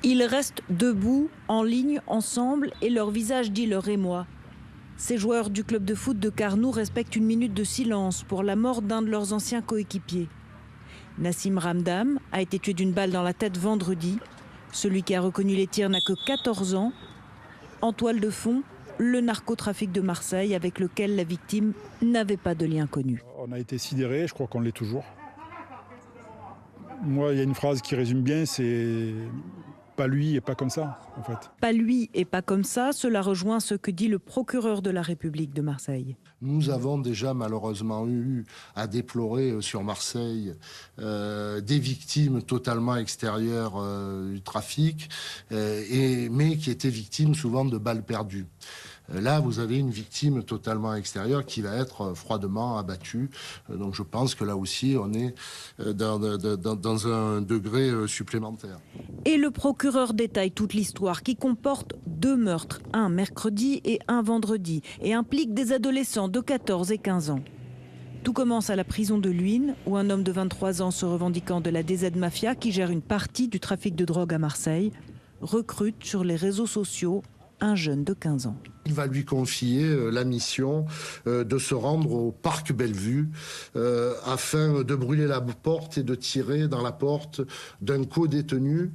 Ils restent debout, en ligne, ensemble, et leur visage dit leur émoi. Ces joueurs du club de foot de Carnoux respectent une minute de silence pour la mort d'un de leurs anciens coéquipiers. Nassim Ramdam a été tué d'une balle dans la tête vendredi. Celui qui a reconnu les tirs n'a que 14 ans. En toile de fond, le narcotrafic de Marseille avec lequel la victime n'avait pas de lien connu. On a été sidérés, je crois qu'on l'est toujours. Moi, il y a une phrase qui résume bien, c'est « pas lui et pas comme ça », en fait. Pas lui et pas comme ça, cela rejoint ce que dit le procureur de la République de Marseille. Nous avons déjà malheureusement eu à déplorer sur Marseille des victimes totalement extérieures du trafic, mais qui étaient victimes souvent de balles perdues. Là, vous avez une victime totalement extérieure qui va être froidement abattue. Donc je pense que là aussi, on est dans un degré supplémentaire. Et le procureur détaille toute l'histoire qui comporte 2 meurtres, un mercredi et un vendredi, et implique des adolescents de 14 et 15 ans. Tout commence à la prison de Luynes, où un homme de 23 ans se revendiquant de la DZ Mafia, qui gère une partie du trafic de drogue à Marseille, recrute sur les réseaux sociaux un jeune de 15 ans. Il va lui confier la mission de se rendre au parc Bellevue afin de brûler la porte et de tirer dans la porte d'un co-détenu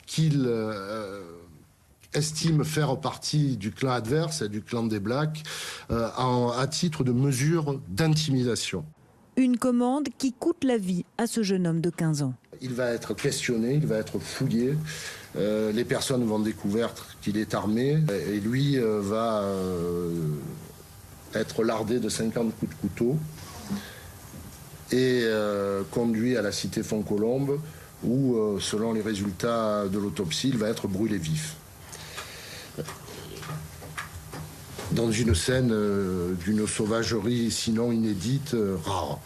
qu'il estime faire partie du clan adverse et du clan des Blacks à titre de mesure d'intimidation. Une commande qui coûte la vie à ce jeune homme de 15 ans. Il va être questionné, il va être fouillé. Les personnes vont découvrir qu'il est armé et lui va être lardé de 50 coups de couteau et conduit à la cité Fontcolombe où, selon les résultats de l'autopsie, il va être brûlé vif. Dans une scène d'une sauvagerie sinon inédite, rare.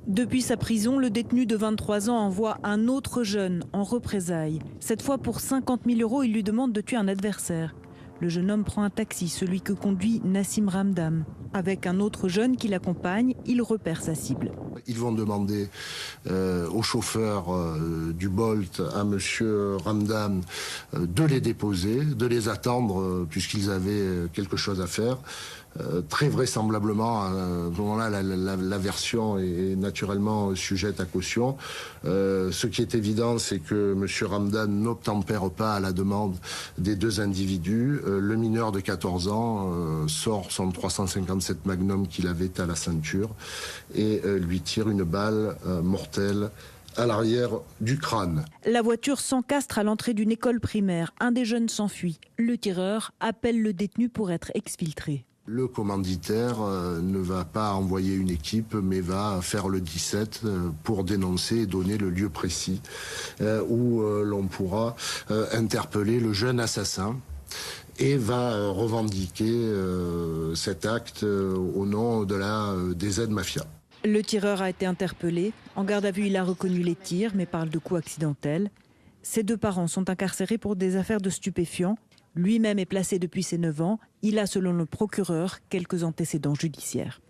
Depuis sa prison, le détenu de 23 ans envoie un autre jeune en représailles. Cette fois, pour 50 000 €, il lui demande de tuer un adversaire. Le jeune homme prend un taxi, celui que conduit Nassim Ramdam. Avec un autre jeune qui l'accompagne, il repère sa cible. Ils vont demander au chauffeur du Bolt, à monsieur Ramdam, de les déposer, de les attendre puisqu'ils avaient quelque chose à faire. Très vraisemblablement, à ce moment-là, la version est naturellement sujette à caution. Ce qui est évident, c'est que M. Ramdan n'obtempère pas à la demande des 2 individus. Le mineur de 14 ans sort son 357 Magnum qu'il avait à la ceinture et lui tire une balle mortelle à l'arrière du crâne. La voiture s'encastre à l'entrée d'une école primaire. Un des jeunes s'enfuit. Le tireur appelle le détenu pour être exfiltré. Le commanditaire ne va pas envoyer une équipe, mais va faire le 17 pour dénoncer et donner le lieu précis où l'on pourra interpeller le jeune assassin et va revendiquer cet acte au nom de la DZ Mafia. Le tireur a été interpellé. En garde à vue, il a reconnu les tirs, mais parle de coups accidentels. Ses 2 parents sont incarcérés pour des affaires de stupéfiants. Lui-même est placé depuis ses 9 ans. Il a, selon le procureur, quelques antécédents judiciaires.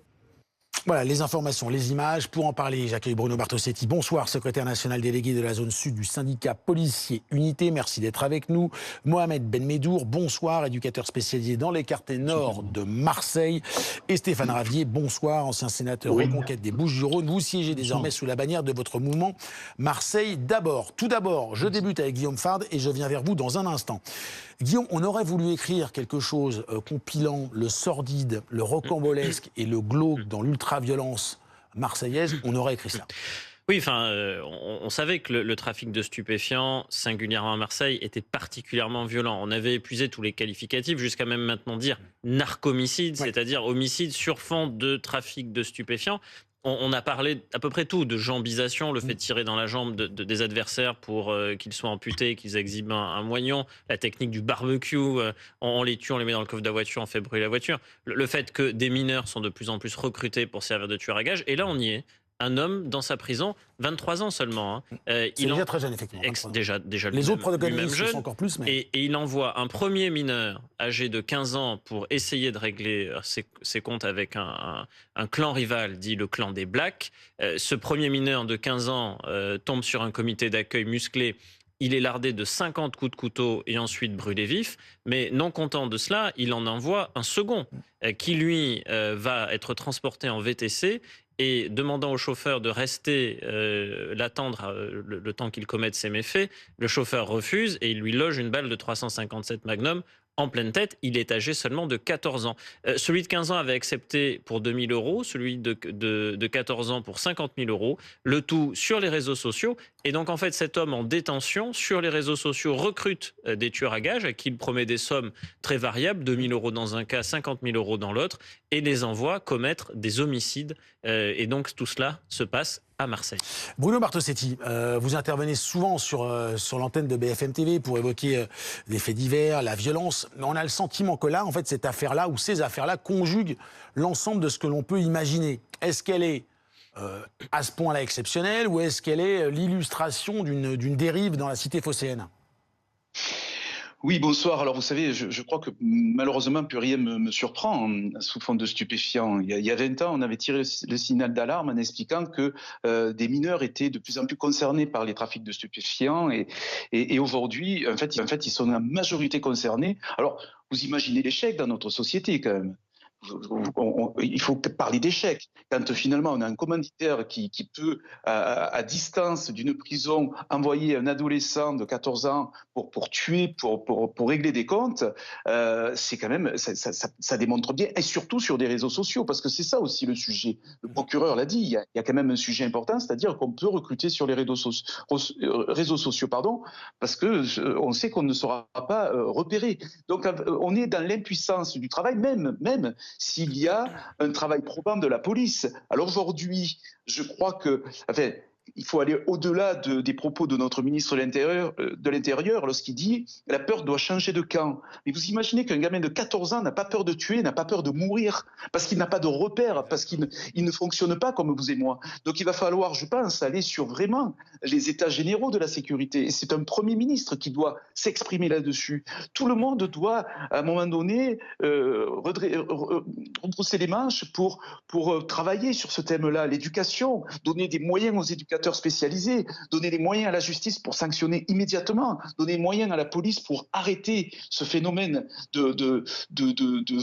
Voilà, les informations, les images. Pour en parler, j'accueille Bruno Bartosetti. Bonsoir, secrétaire national délégué de la zone sud du syndicat Policiers Unité. Merci d'être avec nous. Mohamed Benmedour, bonsoir, éducateur spécialisé dans les quartiers nord de Marseille. Et Stéphane Ravier, bonsoir, ancien sénateur Reconquête des Bouches-du-Rhône. Vous siégez désormais sous la bannière de votre mouvement Marseille d'abord. Tout d'abord, je débute avec Guillaume Fard et je viens vers vous dans un instant. Guillaume, on aurait voulu écrire quelque chose compilant le sordide, le rocambolesque et le glauque dans l'ultra-violence marseillaise, on aurait écrit ça. Oui, enfin, on savait que le trafic de stupéfiants, singulièrement à Marseille, était particulièrement violent. On avait épuisé tous les qualificatifs, jusqu'à même maintenant dire narcomicide, c'est-à-dire homicide sur fond de trafic de stupéfiants. On a parlé à peu près tout, de jambisation, le fait de tirer dans la jambe des adversaires pour qu'ils soient amputés, qu'ils exhibent un moignon, la technique du barbecue, on les tue, on les met dans le coffre de la voiture, on fait brûler la voiture. Le fait que des mineurs sont de plus en plus recrutés pour servir de tueurs à gages, et là on y est. Un homme dans sa prison, 23 ans seulement. C'est déjà très jeune, effectivement. Déjà les autres protagonistes jeune, sont encore plus. Mais... Et il envoie un premier mineur âgé de 15 ans pour essayer de régler ses comptes avec un clan rival, dit le clan des Blacks. Ce premier mineur de 15 ans tombe sur un comité d'accueil musclé il est lardé de 50 coups de couteau et ensuite brûlé vif. Mais non content de cela, il en envoie un second qui, lui, va être transporté en VTC. Et demandant au chauffeur de rester l'attendre le temps qu'il commette ses méfaits, le chauffeur refuse et il lui loge une balle de 357 Magnum en pleine tête. Il est âgé seulement de 14 ans. Celui de 15 ans avait accepté pour 2 000 euros, celui de 14 ans pour 50 000 euros, le tout sur les réseaux sociaux. Et donc, en fait, cet homme en détention sur les réseaux sociaux recrute des tueurs à gages à qui il promet des sommes très variables, 2 000 euros dans un cas, 50 000 euros dans l'autre, et les envoie commettre des homicides. Et donc, tout cela se passe à Marseille. Bruno Bartosetti, vous intervenez souvent sur l'antenne de BFM TV pour évoquer les faits divers, la violence. Mais on a le sentiment que là, en fait, cette affaire-là ou ces affaires-là conjuguent l'ensemble de ce que l'on peut imaginer. Est-ce qu'elle est à ce point-là exceptionnelle ou est-ce qu'elle est l'illustration d'une dérive dans la cité phocéenne ? Oui, bonsoir. Alors, vous savez, je crois que malheureusement, plus rien me surprend sous fond de stupéfiants. Il y a 20 ans, on avait tiré le signal d'alarme en expliquant que des mineurs étaient de plus en plus concernés par les trafics de stupéfiants. Et aujourd'hui, en fait, ils sont en majorité concernés. Alors, vous imaginez l'échec dans notre société, quand même. Il faut parler d'échec. Quand finalement on a un commanditaire qui peut, à distance d'une prison, envoyer un adolescent de 14 ans pour tuer, pour régler des comptes, c'est quand même, ça démontre bien, et surtout sur des réseaux sociaux, parce que c'est ça aussi le sujet. Le procureur l'a dit, il y a quand même un sujet important, c'est-à-dire qu'on peut recruter sur les réseaux sociaux, parce que on sait qu'on ne sera pas repéré. Donc on est dans l'impuissance du travail, même s'il y a un travail probant de la police. Alors aujourd'hui, je crois que, enfin, il faut aller au-delà des propos de notre ministre de l'Intérieur lorsqu'il dit « la peur doit changer de camp ». Mais vous imaginez qu'un gamin de 14 ans n'a pas peur de tuer, n'a pas peur de mourir, parce qu'il n'a pas de repères, parce qu'il ne fonctionne pas comme vous et moi. Donc il va falloir, je pense, aller sur vraiment les états généraux de la sécurité. Et c'est un Premier ministre qui doit s'exprimer là-dessus. Tout le monde doit, à un moment donné, retrousser les manches pour travailler sur ce thème-là. L'éducation, donner des moyens aux éducateurs spécialisés, donner les moyens à la justice pour sanctionner immédiatement, donner les moyens à la police pour arrêter ce phénomène de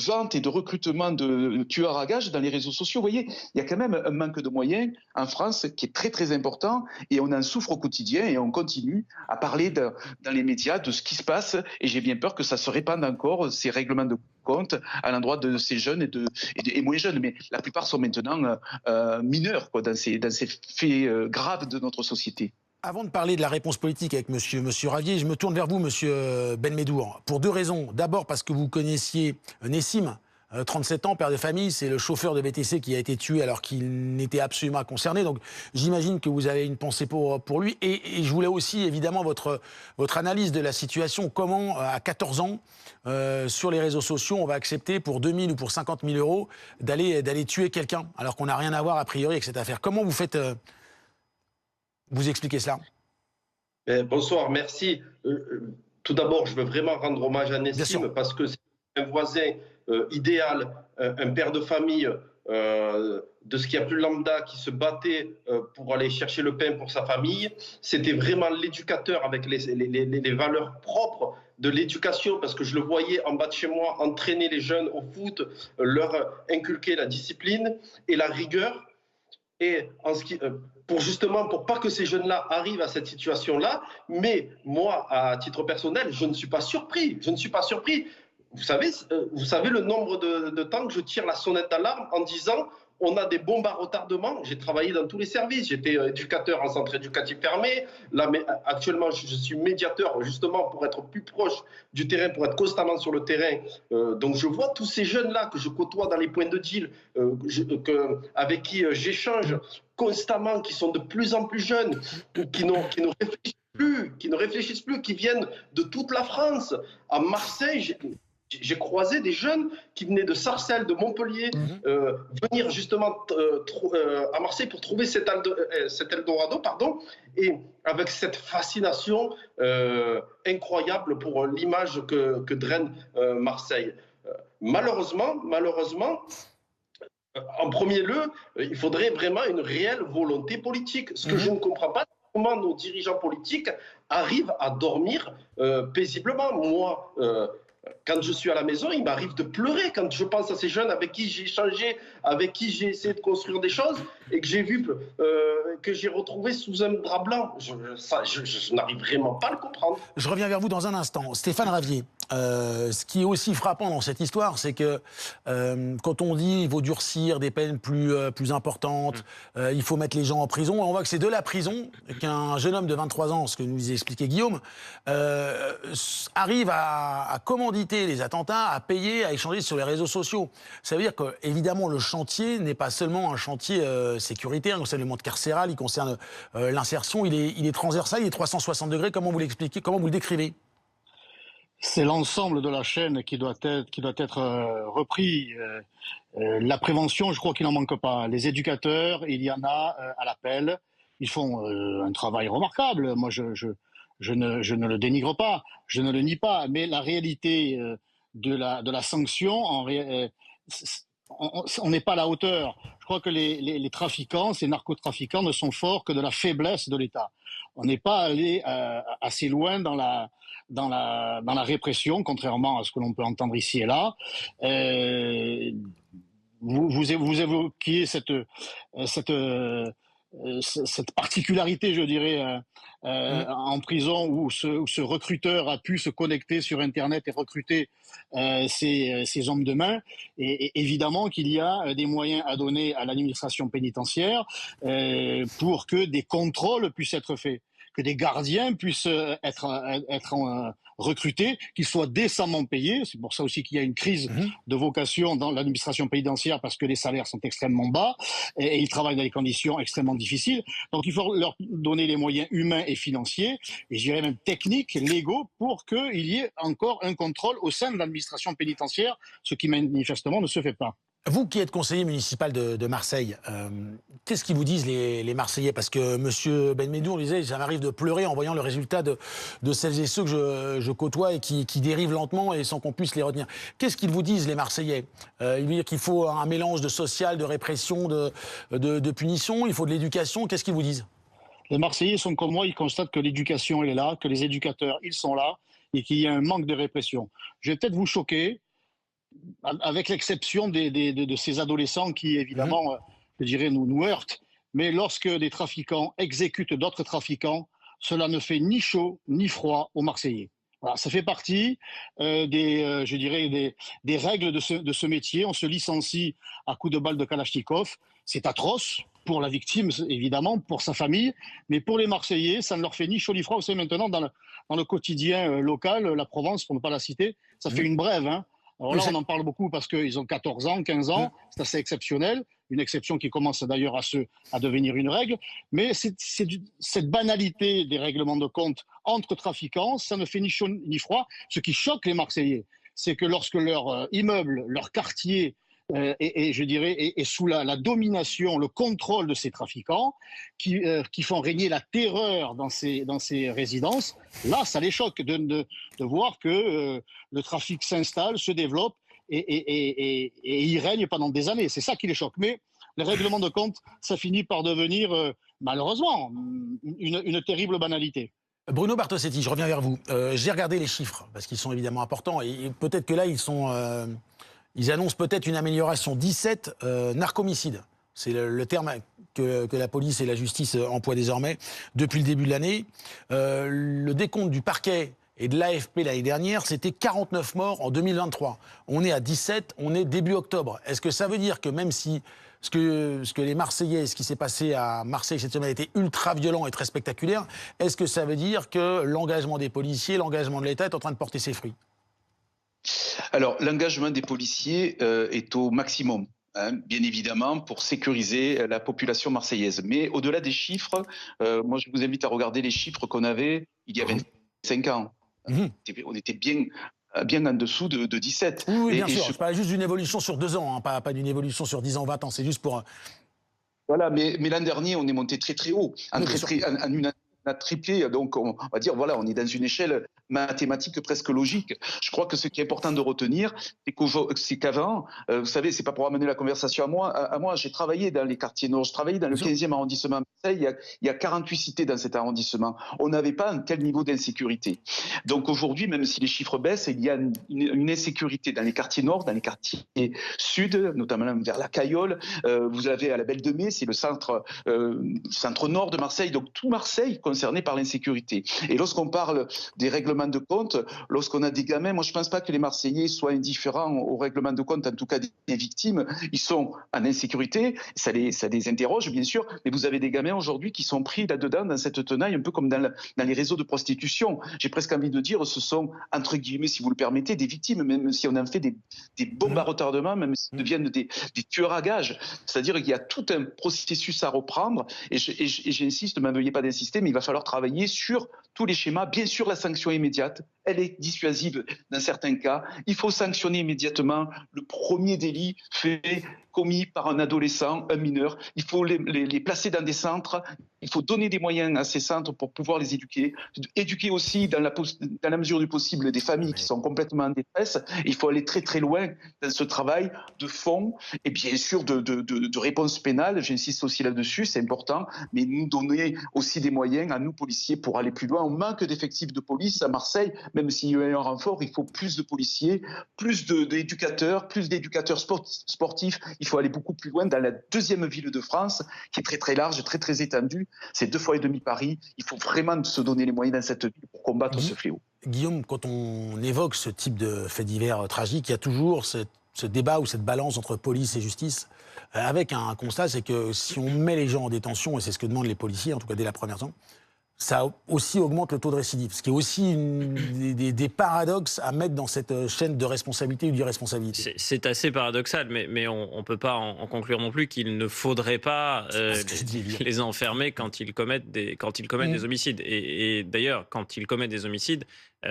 vente et de recrutement de tueurs à gages dans les réseaux sociaux. Vous voyez, il y a quand même un manque de moyens en France qui est très très important et on en souffre au quotidien et on continue à parler dans les médias de ce qui se passe et j'ai bien peur que ça se répande encore, ces règlements de compte à l'endroit de ces jeunes et moins jeunes, mais la plupart sont maintenant mineurs dans ces faits graves de notre société. Avant de parler de la réponse politique avec monsieur Ravier, je me tourne vers vous, monsieur Benmedour, pour deux raisons. D'abord parce que vous connaissiez Nessim, 37 ans, père de famille, c'est le chauffeur de VTC qui a été tué alors qu'il n'était absolument pas concerné. Donc j'imagine que vous avez une pensée pour lui. Et je voulais aussi évidemment votre analyse de la situation. Comment, à 14 ans, sur les réseaux sociaux, on va accepter pour 2 000 ou pour 50 000 euros d'aller tuer quelqu'un alors qu'on n'a rien à voir a priori avec cette affaire. Comment vous faites... vous expliquez cela? Bonsoir, merci. Tout d'abord, je veux vraiment rendre hommage à Nessim parce que c'est un voisin idéal, un père de famille de ce qu'il y a plus lambda qui se battait pour aller chercher le pain pour sa famille. C'était vraiment l'éducateur avec les valeurs propres de l'éducation parce que je le voyais en bas de chez moi entraîner les jeunes au foot, leur inculquer la discipline et la rigueur. Et pour pas que ces jeunes-là arrivent à cette situation-là, mais moi, à titre personnel, je ne suis pas surpris. Je ne suis pas surpris. Vous savez le nombre de temps que je tire la sonnette d'alarme en disant on a des bombes à retardement. J'ai travaillé dans tous les services. J'étais éducateur en centre éducatif fermé. Là, mais actuellement, je suis médiateur justement pour être plus proche du terrain, pour être constamment sur le terrain. Donc, je vois tous ces jeunes-là que je côtoie dans les points de deal, avec qui j'échange constamment, qui sont de plus en plus jeunes, qui ne réfléchissent plus, qui viennent de toute la France. À Marseille, j'ai croisé des jeunes qui venaient de Sarcelles, de Montpellier, venir justement à Marseille pour trouver cet Eldorado, et avec cette fascination incroyable pour l'image que draine Marseille. Malheureusement, en premier lieu, il faudrait vraiment une réelle volonté politique. Ce que je ne comprends pas, comment nos dirigeants politiques arrivent à dormir paisiblement. Moi, quand je suis à la maison, il m'arrive de pleurer quand je pense à ces jeunes avec qui j'ai échangé, avec qui j'ai essayé de construire des choses et que j'ai vu, que j'ai retrouvé sous un drap blanc. Je n'arrive vraiment pas à le comprendre. Je reviens vers vous dans un instant. Stéphane Ravier, ce qui est aussi frappant dans cette histoire, c'est que quand on dit il faut durcir des peines plus importantes, il faut mettre les gens en prison, on voit que c'est de la prison qu'un jeune homme de 23 ans, ce que nous expliquait Guillaume, arrive à commander les attentats, à payer, à échanger sur les réseaux sociaux. Ça veut dire que, évidemment, le chantier n'est pas seulement un chantier sécuritaire, il concerne le monde carcéral, il concerne l'insertion, il est transversal, il est 360 degrés. Comment vous l'expliquez, comment vous le décrivez? C'est l'ensemble de la chaîne qui doit être repris. La prévention, je crois qu'il n'en manque pas. Les éducateurs, il y en a à l'appel. Ils font un travail remarquable. Moi, je ne le dénigre pas, je ne le nie pas, mais la réalité de la sanction, on n'est pas à la hauteur. Je crois que les trafiquants, ces narcotrafiquants, ne sont forts que de la faiblesse de l'État. On n'est pas allé assez loin dans la répression, contrairement à ce que l'on peut entendre ici et là. Vous évoquiez cette particularité, je dirais, en prison où ce recruteur a pu se connecter sur Internet et recruter ces hommes de main. Et évidemment qu'il y a des moyens à donner à l'administration pénitentiaire pour que des contrôles puissent être faits, que des gardiens puissent être recrutés, qu'ils soient décemment payés. C'est pour ça aussi qu'il y a une crise de vocation dans l'administration pénitentiaire parce que les salaires sont extrêmement bas et ils travaillent dans des conditions extrêmement difficiles. Donc il faut leur donner les moyens humains et financiers, et je dirais même techniques, légaux, pour qu'il y ait encore un contrôle au sein de l'administration pénitentiaire, ce qui manifestement ne se fait pas. Vous qui êtes conseiller municipal de Marseille, qu'est-ce qu'ils vous disent les Marseillais? Parce que M. Benmedour disait, ça m'arrive de pleurer en voyant le résultat de celles et ceux que je côtoie et qui dérivent lentement et sans qu'on puisse les retenir. Qu'est-ce qu'ils vous disent les Marseillais? Ils disent qu'il faut un mélange de social, de répression, de punition, il faut de l'éducation. Qu'est-ce qu'ils vous disent? Les Marseillais sont comme moi, ils constatent que l'éducation elle est là, que les éducateurs ils sont là et qu'il y a un manque de répression. Je vais peut-être vous choquer, avec l'exception de ces adolescents qui, évidemment, je dirais, nous heurtent. Mais lorsque des trafiquants exécutent d'autres trafiquants, cela ne fait ni chaud ni froid aux Marseillais. Voilà, ça fait partie des règles de ce métier. On se licencie à coups de balles de Kalachnikov. C'est atroce pour la victime, évidemment, pour sa famille. Mais pour les Marseillais, ça ne leur fait ni chaud ni froid. Vous savez, maintenant, dans le quotidien local, la Provence, pour ne pas la citer, ça fait une brève, hein. Alors là, on en parle beaucoup parce qu'ils ont 14 ans, 15 ans, c'est assez exceptionnel, une exception qui commence d'ailleurs à devenir une règle, mais cette banalité des règlements de compte entre trafiquants, ça ne fait ni chaud ni froid. Ce qui choque les Marseillais, c'est que lorsque leur immeuble, leur quartier est sous la domination, le contrôle de ces trafiquants qui font régner la terreur dans ces résidences, là, ça les choque de voir que le trafic s'installe, se développe et y règne pendant des années. C'est ça qui les choque. Mais les règlements de compte, ça finit par devenir, malheureusement, une terrible banalité. Bruno Bartosetti, je reviens vers vous. J'ai regardé les chiffres, parce qu'ils sont évidemment importants, et peut-être que là, ils annoncent peut-être une amélioration. 17 narcomicides. C'est le terme que la police et la justice emploient désormais depuis le début de l'année. Le décompte du parquet et de l'AFP l'année dernière, c'était 49 morts en 2023. On est à 17, on est début octobre. Est-ce que ça veut dire que même si ce que les Marseillais, ce qui s'est passé à Marseille cette semaine a été ultra violent et très spectaculaire, est-ce que ça veut dire que l'engagement des policiers, l'engagement de l'État est en train de porter ses fruits? Alors, l'engagement des policiers est au maximum, hein, bien évidemment, pour sécuriser la population marseillaise. Mais au-delà des chiffres, moi, je vous invite à regarder les chiffres qu'on avait il y a 25 ans. On était bien en dessous de 17. Oui, bien sûr. Je parlais juste d'une évolution sur 2 ans, hein, pas d'une évolution sur 10 ans, 20 ans. C'est juste pour... Voilà, mais l'an dernier, on est monté très très haut. En une année, a triplé. Donc, on va dire, voilà, on est dans une échelle mathématique presque logique. Je crois que ce qui est important de retenir, c'est qu'avant, vous savez, c'est pas pour amener la conversation à moi, j'ai travaillé dans les quartiers nord, je travaillais dans le 15e arrondissement de Marseille, il y a 48 cités dans cet arrondissement. On n'avait pas un tel niveau d'insécurité. Donc aujourd'hui, même si les chiffres baissent, il y a une insécurité dans les quartiers nord, dans les quartiers sud, notamment vers la Caillole. Vous avez à la Belle de Mai, c'est le centre nord de Marseille, donc tout Marseille concerné par l'insécurité. Et lorsqu'on parle des règlements de compte, lorsqu'on a des gamins, moi je ne pense pas que les Marseillais soient indifférents aux règlements de compte, en tout cas des victimes. Ils sont en insécurité, ça les interroge bien sûr, mais vous avez des gamins aujourd'hui qui sont pris là-dedans, dans cette tenaille, un peu comme dans les réseaux de prostitution. J'ai presque envie de dire, ce sont, entre guillemets, si vous le permettez, des victimes, même si on en fait des bombes à retardement, même s'ils deviennent des tueurs à gages. C'est-à-dire qu'il y a tout un processus à reprendre, et j'insiste, ne m'en veuillez pas d'insister, mais il va falloir travailler sur tous les schémas. Bien sûr, la sanction immédiate, elle est dissuasive dans certains cas. Il faut sanctionner immédiatement le premier délit fait commis par un adolescent, un mineur. Il faut les placer dans des centres. Il faut donner des moyens à ces centres pour pouvoir les éduquer. Éduquer aussi, dans la mesure du possible, des familles qui sont complètement en détresse. Il faut aller très très loin dans ce travail de fond et bien sûr de réponse pénale. J'insiste aussi là-dessus, c'est important. Mais nous donner aussi des moyens à nous, policiers, pour aller plus loin. On manque d'effectifs de police à Marseille. Même s'il y a un renfort, il faut plus de policiers, plus d'éducateurs, plus d'éducateurs sportifs. Il faut aller beaucoup plus loin dans la deuxième ville de France, qui est très très large, très très étendue. C'est 2,5 fois Paris. Il faut vraiment se donner les moyens dans cette ville pour combattre ce fléau. Guillaume, quand on évoque ce type de fait divers tragique, il y a toujours ce débat ou cette balance entre police et justice, avec un constat, c'est que si on met les gens en détention, et c'est ce que demandent les policiers, en tout cas dès la première temps, ça aussi augmente le taux de récidive, ce qui est aussi des paradoxes à mettre dans cette chaîne de responsabilité ou d'irresponsabilité. C'est assez paradoxal, mais on ne peut pas en conclure non plus qu'il ne faudrait pas les enfermer quand ils commettent des homicides. Et d'ailleurs, quand ils commettent des homicides,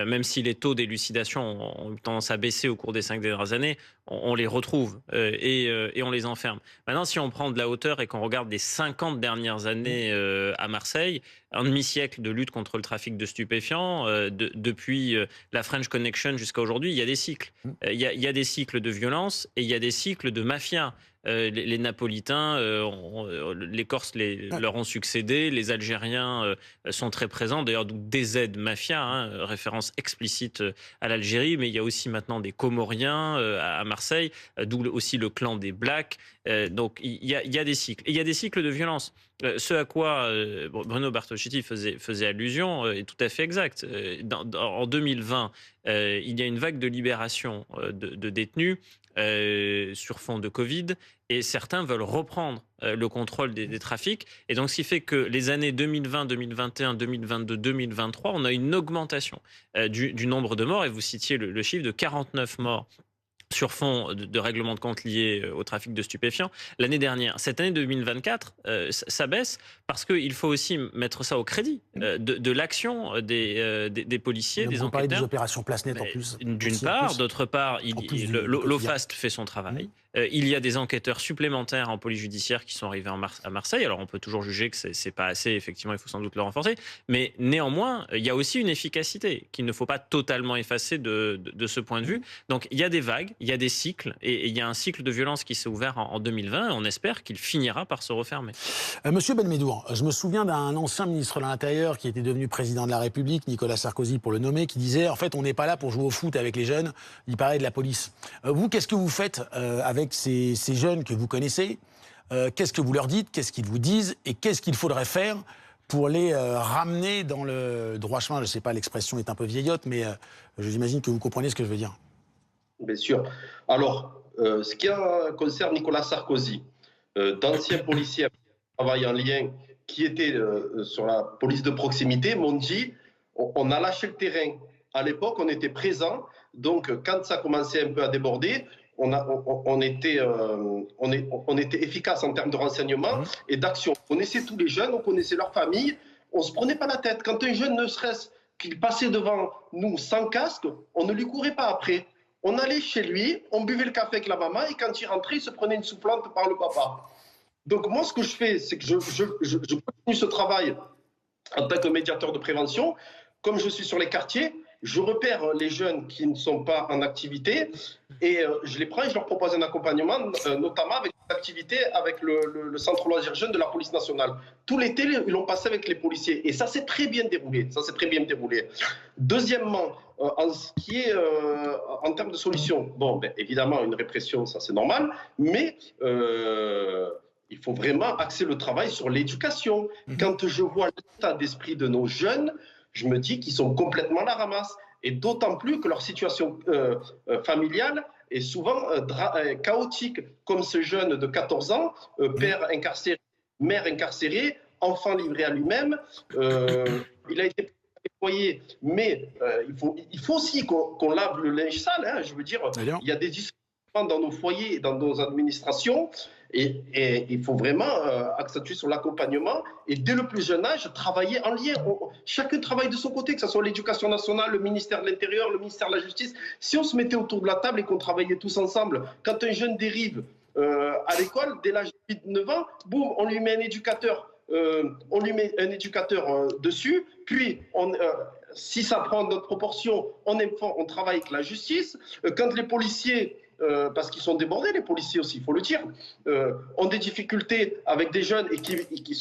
même si les taux d'élucidation ont eu tendance à baisser au cours des 5 dernières années, on les retrouve et on les enferme. Maintenant, si on prend de la hauteur et qu'on regarde les 50 dernières années à Marseille, un demi-siècle de lutte contre le trafic de stupéfiants, depuis la French Connection jusqu'à aujourd'hui, il y a des cycles. Il y a des cycles de violence et il y a des cycles de mafia. Les Napolitains, les Corses leur ont succédé, les Algériens sont très présents, d'ailleurs d'où DZ Mafia, référence explicite à l'Algérie, mais il y a aussi maintenant des Comoriens à Marseille, d'où aussi le clan des Blacks. Donc il y a des cycles. Et il y a des cycles de violence. Ce à quoi Bruno Bartolocchetti faisait allusion est tout à fait exact. En 2020, il y a une vague de libération de détenus sur fond de Covid, et certains veulent reprendre le contrôle des trafics. Et donc, ce qui fait que les années 2020, 2021, 2022, 2023, on a une augmentation du nombre de morts, et vous citiez le chiffre de 49 morts sur fond de règlement de compte lié au trafic de stupéfiants l'année dernière. Cette année 2024, ça baisse parce qu'il faut aussi mettre ça au crédit de l'action des policiers, des enquêteurs. On parlait des opérations place nette en plus. D'une part, d'autre part, l'OFAST fait son travail. Il y a des enquêteurs supplémentaires en police judiciaire qui sont arrivés à Marseille. Alors on peut toujours juger que c'est pas assez, effectivement, il faut sans doute le renforcer. Mais néanmoins, il y a aussi une efficacité qu'il ne faut pas totalement effacer de ce point de vue. Donc il y a des vagues, il y a des cycles, et il y a un cycle de violence qui s'est ouvert en 2020, et on espère qu'il finira par se refermer. Monsieur Benmedour, je me souviens d'un ancien ministre de l'Intérieur qui était devenu président de la République, Nicolas Sarkozy pour le nommer, qui disait en fait on n'est pas là pour jouer au foot avec les jeunes, il parlait de la police. Vous, qu'est-ce que vous faites avec ces jeunes que vous connaissez? Qu'est-ce que vous leur dites? Qu'est-ce qu'ils vous disent? Et qu'est-ce qu'il faudrait faire pour les ramener dans le droit chemin? Je ne sais pas, l'expression est un peu vieillotte, mais j'imagine que vous comprenez ce que je veux dire. Bien sûr. Alors, ce qui concerne Nicolas Sarkozy, d'anciens policiers qui travaillent en lien, qui étaient sur la police de proximité, m'ont dit on a lâché le terrain. À l'époque, on était présents. Donc, quand ça commençait un peu à déborder, on était efficace en termes de renseignement et d'action. On connaissait tous les jeunes, on connaissait leurs familles. On ne se prenait pas la tête. Quand un jeune, ne serait-ce qu'il passait devant nous sans casque, on ne lui courait pas après. On allait chez lui, on buvait le café avec la maman, et quand il rentrait, il se prenait une soufflante par le papa. Donc moi, ce que je fais, c'est que je continue ce travail en tant que médiateur de prévention, comme je suis sur les quartiers, je repère les jeunes qui ne sont pas en activité et je les prends et je leur propose un accompagnement, notamment avec une activité avec le centre loisirs jeunes de la police nationale. Tout l'été, ils l'ont passé avec les policiers et ça s'est très bien déroulé. Deuxièmement, en ce qui est en termes de solutions, bon, ben, évidemment, une répression, ça c'est normal, mais il faut vraiment axer le travail sur l'éducation. Quand je vois l'état d'esprit de nos jeunes, je me dis qu'ils sont complètement à la ramasse. Et d'autant plus que leur situation familiale est souvent chaotique. Comme ce jeune de 14 ans, père incarcéré, mère incarcérée, enfant livré à lui-même. Il a été déployé, mais il faut aussi qu'on lave le linge sale. Hein. Je veux dire, il y a des dysfonctionnements dans nos foyers et dans nos administrations. Et il faut vraiment accentuer sur l'accompagnement et dès le plus jeune âge, travailler en lien. Chacun travaille de son côté, que ce soit l'éducation nationale, le ministère de l'Intérieur, le ministère de la Justice. Si on se mettait autour de la table et qu'on travaillait tous ensemble, quand un jeune dérive à l'école, dès l'âge de 8-9 ans, boum, on lui met un éducateur. Dessus, puis si ça prend d'autres proportions, on travaille avec la justice. Quand les policiers, parce qu'ils sont débordés, les policiers aussi, il faut le dire, ont des difficultés avec des jeunes et ils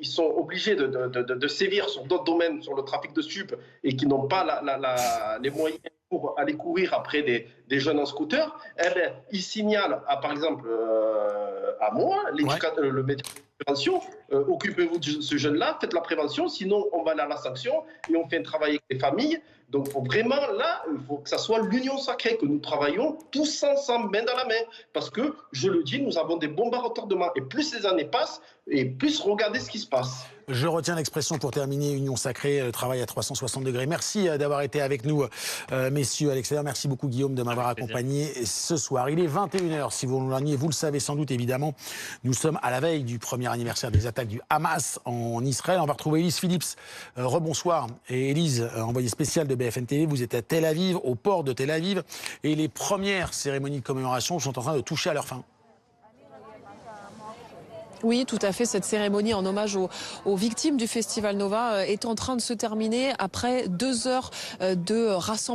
sont obligés de sévir sur d'autres domaines, sur le trafic de stupes, et qui n'ont pas les moyens pour aller courir après des jeunes en scooter, eh bien, ils signalent, par exemple, à moi, l'éducateur, le médecin de prévention, occupez-vous de ce jeune-là, faites la prévention, sinon on va aller à la sanction et on fait un travail avec les familles. Donc vraiment, là, il faut que ça soit l'union sacrée, que nous travaillons tous ensemble, main dans la main. Parce que, je le dis, nous avons des bombes à retardement. Et plus les années passent, et plus regardez ce qui se passe. Je retiens l'expression pour terminer, union sacrée, le travail à 360 degrés. Merci d'avoir été avec nous, messieurs à l'extérieur. Merci beaucoup, Guillaume, de m'avoir accompagné ce soir. Il est 21h, si vous l'éloignez, vous le savez sans doute, évidemment. Nous sommes à la veille du premier anniversaire des attaques du Hamas en Israël. On va retrouver Élise Phillips. Rebonsoir. Et Élise, envoyée spéciale de BFM TV, vous êtes à Tel Aviv, au port de Tel Aviv. Et les premières cérémonies de commémoration sont en train de toucher à leur fin. Oui, tout à fait. Cette cérémonie en hommage aux victimes du Festival Nova est en train de se terminer après 2 heures de rassemblement.